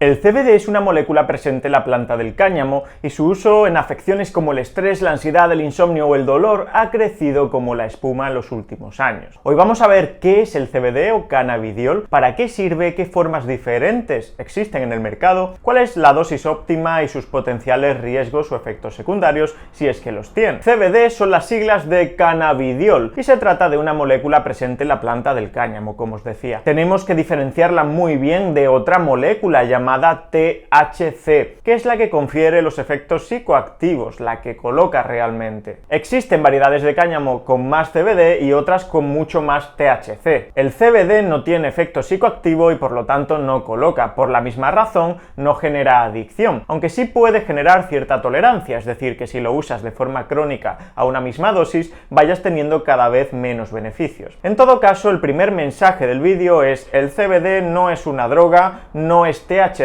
El CBD es una molécula presente en la planta del cáñamo y su uso en afecciones como el estrés, la ansiedad, el insomnio o el dolor ha crecido como la espuma en los últimos años. Hoy vamos a ver qué es el CBD o cannabidiol, para qué sirve, qué formas diferentes existen en el mercado, cuál es la dosis óptima y sus potenciales riesgos o efectos secundarios si es que los tiene. CBD son las siglas de cannabidiol y se trata de una molécula presente en la planta del cáñamo, como os decía. Tenemos que diferenciarla muy bien de otra molécula llamada THC, que es la que confiere los efectos psicoactivos, la que coloca realmente. Existen variedades de cáñamo con más CBD y otras con mucho más THC. El CBD no tiene efecto psicoactivo y por lo tanto no coloca. Por la misma razón, no genera adicción, aunque sí puede generar cierta tolerancia, es decir, que si lo usas de forma crónica a una misma dosis, vayas teniendo cada vez menos beneficios. En todo caso, el primer mensaje del vídeo es: el CBD no es una droga, no es THC,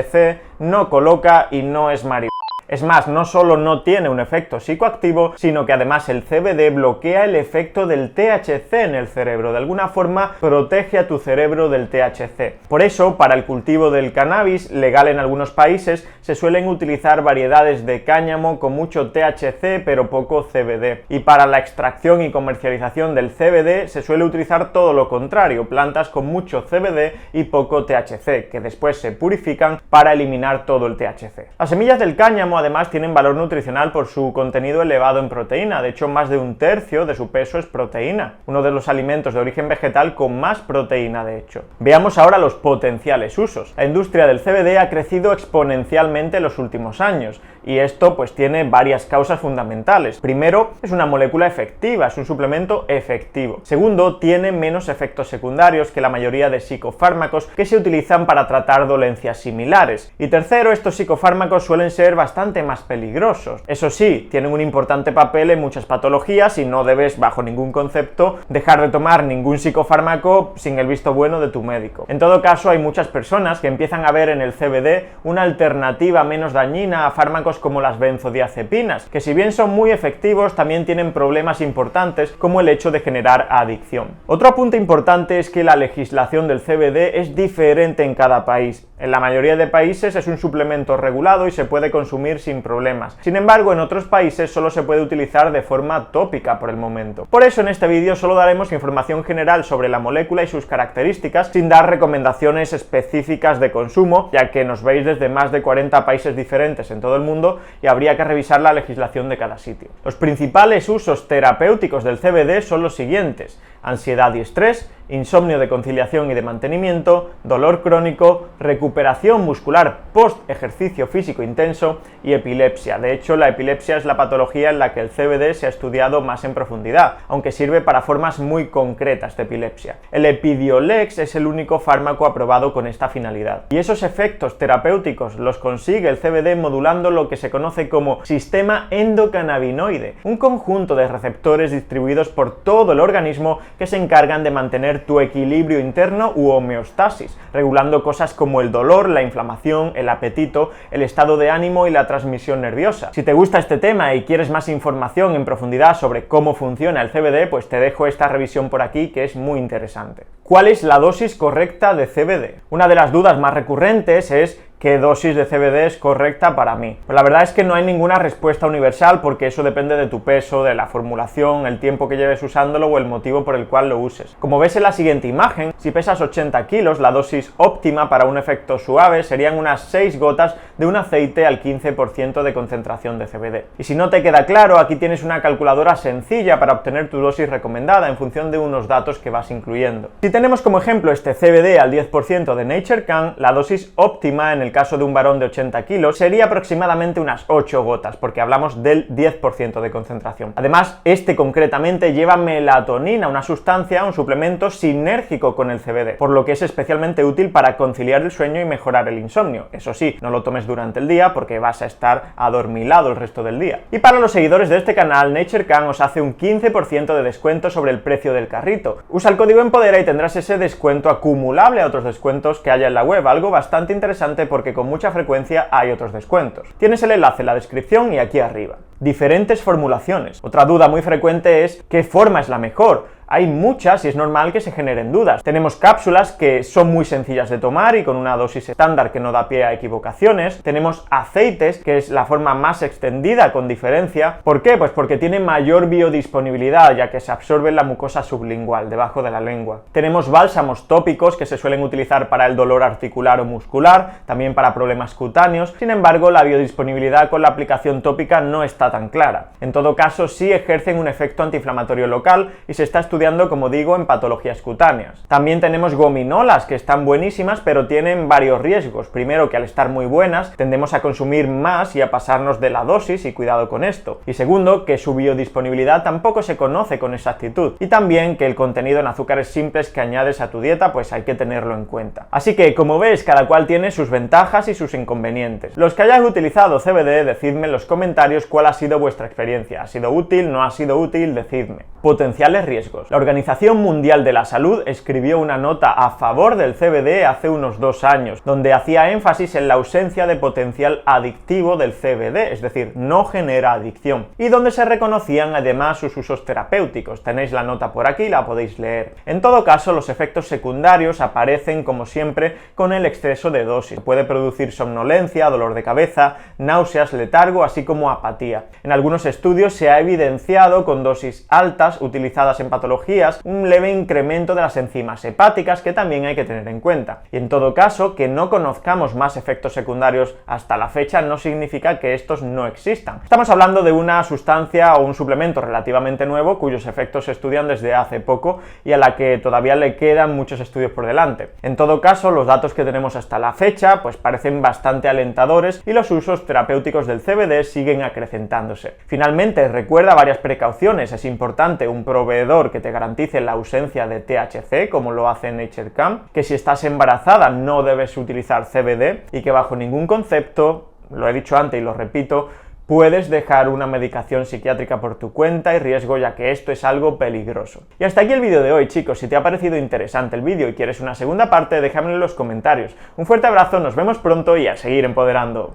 no coloca y no es marihuana. Es más, no solo no tiene un efecto psicoactivo, sino que además el CBD bloquea el efecto del THC en el cerebro. De alguna forma protege a tu cerebro del THC. Por eso, para el cultivo del cannabis, legal en algunos países, se suelen utilizar variedades de cáñamo con mucho THC pero poco CBD. Y para la extracción y comercialización del CBD se suele utilizar todo lo contrario, plantas con mucho CBD y poco THC, que después se purifican para eliminar todo el THC. Las semillas del cáñamo además tienen valor nutricional por su contenido elevado en proteína. De hecho, más de un tercio de su peso es proteína, uno de los alimentos de origen vegetal con más proteína de hecho. Veamos ahora los potenciales usos. La industria del CBD ha crecido exponencialmente en los últimos años y esto pues tiene varias causas fundamentales. Primero, es una molécula efectiva, es un suplemento efectivo. Segundo, tiene menos efectos secundarios que la mayoría de psicofármacos que se utilizan para tratar dolencias similares. Y tercero, estos psicofármacos suelen ser bastante más peligrosos. Eso sí, tienen un importante papel en muchas patologías y no debes, bajo ningún concepto, dejar de tomar ningún psicofármaco sin el visto bueno de tu médico. En todo caso, hay muchas personas que empiezan a ver en el CBD una alternativa menos dañina a fármacos como las benzodiazepinas, que si bien son muy efectivos, también tienen problemas importantes como el hecho de generar adicción. Otro apunte importante es que la legislación del CBD es diferente en cada país. En la mayoría de países es un suplemento regulado y se puede consumir sin problemas. Sin embargo, en otros países solo se puede utilizar de forma tópica por el momento. Por eso en este vídeo solo daremos información general sobre la molécula y sus características, sin dar recomendaciones específicas de consumo, ya que nos veis desde más de 40 países diferentes en todo el mundo y habría que revisar la legislación de cada sitio. Los principales usos terapéuticos del CBD son los siguientes: ansiedad y estrés, insomnio de conciliación y de mantenimiento, dolor crónico, recuperación muscular post ejercicio físico intenso y epilepsia. De hecho, la epilepsia es la patología en la que el CBD se ha estudiado más en profundidad, aunque sirve para formas muy concretas de epilepsia. El Epidiolex es el único fármaco aprobado con esta finalidad. Y esos efectos terapéuticos los consigue el CBD modulando lo que se conoce como sistema endocannabinoide, un conjunto de receptores distribuidos por todo el organismo que se encargan de mantener tu equilibrio interno u homeostasis, regulando cosas como el dolor, la inflamación, el apetito, el estado de ánimo y la transmisión nerviosa. Si te gusta este tema y quieres más información en profundidad sobre cómo funciona el CBD, pues te dejo esta revisión por aquí que es muy interesante. ¿Cuál es la dosis correcta de CBD? Una de las dudas más recurrentes es: ¿qué dosis de CBD es correcta para mí? Pues la verdad es que no hay ninguna respuesta universal, porque eso depende de tu peso, de la formulación, el tiempo que lleves usándolo o el motivo por el cual lo uses. Como ves en la siguiente imagen, si pesas 80 kilos, la dosis óptima para un efecto suave serían unas 6 gotas de un aceite al 15% de concentración de CBD. Y si no te queda claro, aquí tienes una calculadora sencilla para obtener tu dosis recomendada en función de unos datos que vas incluyendo. Si tenemos como ejemplo este CBD al 10% de Nature Can, la dosis óptima en el caso de un varón de 80 kilos sería aproximadamente unas 8 gotas, porque hablamos del 10% de concentración. Además, este concretamente lleva melatonina, una sustancia, un suplemento sinérgico con el CBD, por lo que es especialmente útil para conciliar el sueño y mejorar el insomnio. Eso sí, no lo tomes durante el día porque vas a estar adormilado el resto del día. Y para los seguidores de este canal, Nature Can os hace un 15% de descuento sobre el precio del carrito. Usa el código EMPODERA y tendrás ese descuento acumulable a otros descuentos que haya en la web, algo bastante interesante porque con mucha frecuencia hay otros descuentos. Tienes el enlace en la descripción y aquí arriba. Diferentes formulaciones. Otra duda muy frecuente es: ¿qué forma es la mejor? Hay muchas y es normal que se generen dudas. Tenemos cápsulas que son muy sencillas de tomar y con una dosis estándar que no da pie a equivocaciones. Tenemos aceites, que es la forma más extendida con diferencia. ¿Por qué? Pues porque tiene mayor biodisponibilidad, ya que se absorbe en la mucosa sublingual, debajo de la lengua. Tenemos bálsamos tópicos que se suelen utilizar para el dolor articular o muscular, también para problemas cutáneos. Sin embargo, la biodisponibilidad con la aplicación tópica no está tan clara. En todo caso, sí ejercen un efecto antiinflamatorio local y se está estudiando, como digo, en patologías cutáneas. También tenemos gominolas, que están buenísimas, pero tienen varios riesgos. Primero, que al estar muy buenas, tendemos a consumir más y a pasarnos de la dosis, y cuidado con esto. Y segundo, que su biodisponibilidad tampoco se conoce con exactitud. Y también que el contenido en azúcares simples que añades a tu dieta, pues hay que tenerlo en cuenta. Así que, como ves, cada cual tiene sus ventajas y sus inconvenientes. Los que hayáis utilizado CBD, decidme en los comentarios cuál ha sido vuestra experiencia. ¿Ha sido útil? ¿No ha sido útil? Decidme. Potenciales riesgos. La Organización Mundial de la Salud escribió una nota a favor del CBD hace unos 2 años, donde hacía énfasis en la ausencia de potencial adictivo del CBD, es decir, no genera adicción, y donde se reconocían además sus usos terapéuticos. Tenéis la nota por aquí, la podéis leer. En todo caso, los efectos secundarios aparecen, como siempre, con el exceso de dosis. Puede producir somnolencia, dolor de cabeza, náuseas, letargo, así como apatía. En algunos estudios se ha evidenciado con dosis altas utilizadas en patologías un leve incremento de las enzimas hepáticas, que también hay que tener en cuenta. Y en todo caso, que no conozcamos más efectos secundarios hasta la fecha no significa que estos no existan. Estamos hablando de una sustancia o un suplemento relativamente nuevo cuyos efectos se estudian desde hace poco y a la que todavía le quedan muchos estudios por delante. En todo caso, los datos que tenemos hasta la fecha pues parecen bastante alentadores y los usos terapéuticos del CBD siguen acrecentándose. Finalmente, recuerda varias precauciones. Es importante un proveedor que te garantice la ausencia de THC, como lo hace NatureCam, que si estás embarazada no debes utilizar CBD y que bajo ningún concepto, lo he dicho antes y lo repito, puedes dejar una medicación psiquiátrica por tu cuenta y riesgo, ya que esto es algo peligroso. Y hasta aquí el vídeo de hoy, chicos. Si te ha parecido interesante el vídeo y quieres una segunda parte, déjamelo en los comentarios. Un fuerte abrazo, nos vemos pronto y a seguir empoderando.